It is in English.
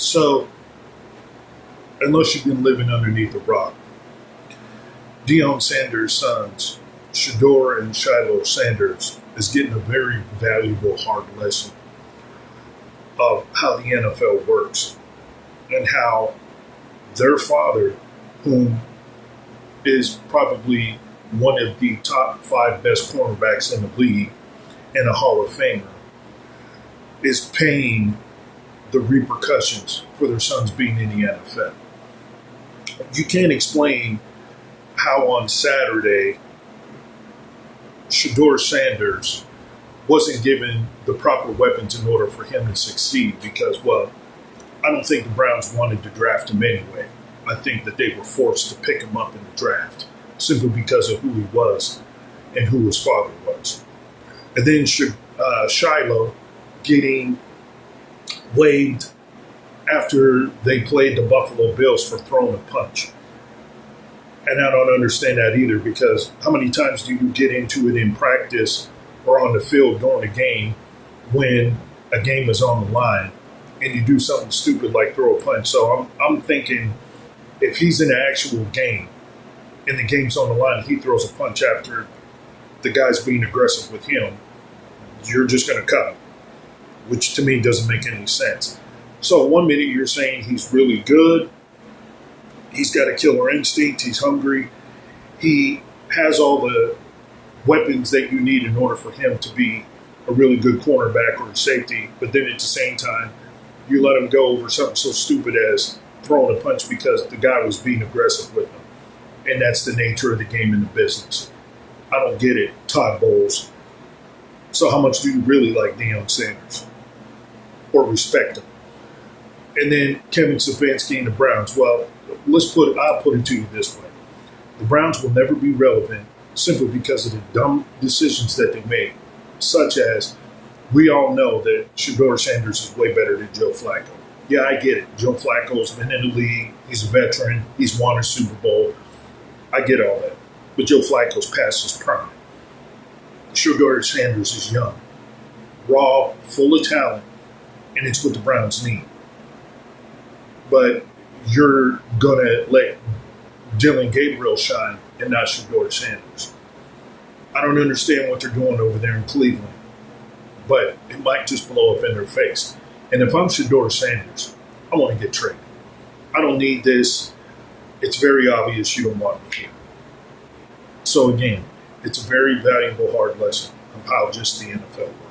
So, unless you've been living underneath a rock, Deion Sanders' sons, Shedur and Shiloh Sanders, is getting a very valuable hard lesson of how the NFL works and how their father, whom is probably one of the top five best cornerbacks in the league and a Hall of Famer, is paying the repercussions for their sons being in the NFL. You can't explain how on Saturday Shedur Sanders wasn't given the proper weapons in order for him to succeed because, well, I don't think the Browns wanted to draft him anyway. I think that they were forced to pick him up in the draft simply because of who he was and who his father was. And then Shiloh getting waived after they played the Buffalo Bills for throwing a punch. And I don't understand that either because how many times do you get into it in practice or on the field during a game when a game is on the line and you do something stupid like throw a punch? So I'm thinking if he's in an actual game and the game's on the line and he throws a punch after the guy's being aggressive with him, you're just going to cut him, which to me doesn't make any sense. So 1 minute you're saying he's really good. He's got a killer instinct. He's hungry. He has all the weapons that you need in order for him to be a really good cornerback or a safety. But then at the same time, you let him go over something so stupid as throwing a punch because the guy was being aggressive with him. And that's the nature of the game and the business. I don't get it, Todd Bowles. So how much do you really like Deion Sanders or respect him? And then Kevin Stefanski and the Browns. Well, I'll put it to you this way. The Browns will never be relevant simply because of the dumb decisions that they made, such as we all know that Shedur Sanders is way better than Joe Flacco. Yeah, I get it. Joe Flacco's been in the league. He's a veteran. He's won a Super Bowl. I get all that. But Joe Flacco's past his prime. Shedur Sanders is young, raw, full of talent, and it's what the Browns need. But you're going to let Dylan Gabriel shine and not Shedur Sanders. I don't understand what they're doing over there in Cleveland, but it might just blow up in their face. And if I'm Shedur Sanders, I want to get traded. I don't need this. It's very obvious you don't want me here. So again, it's a very valuable hard lesson of how just the NFL works.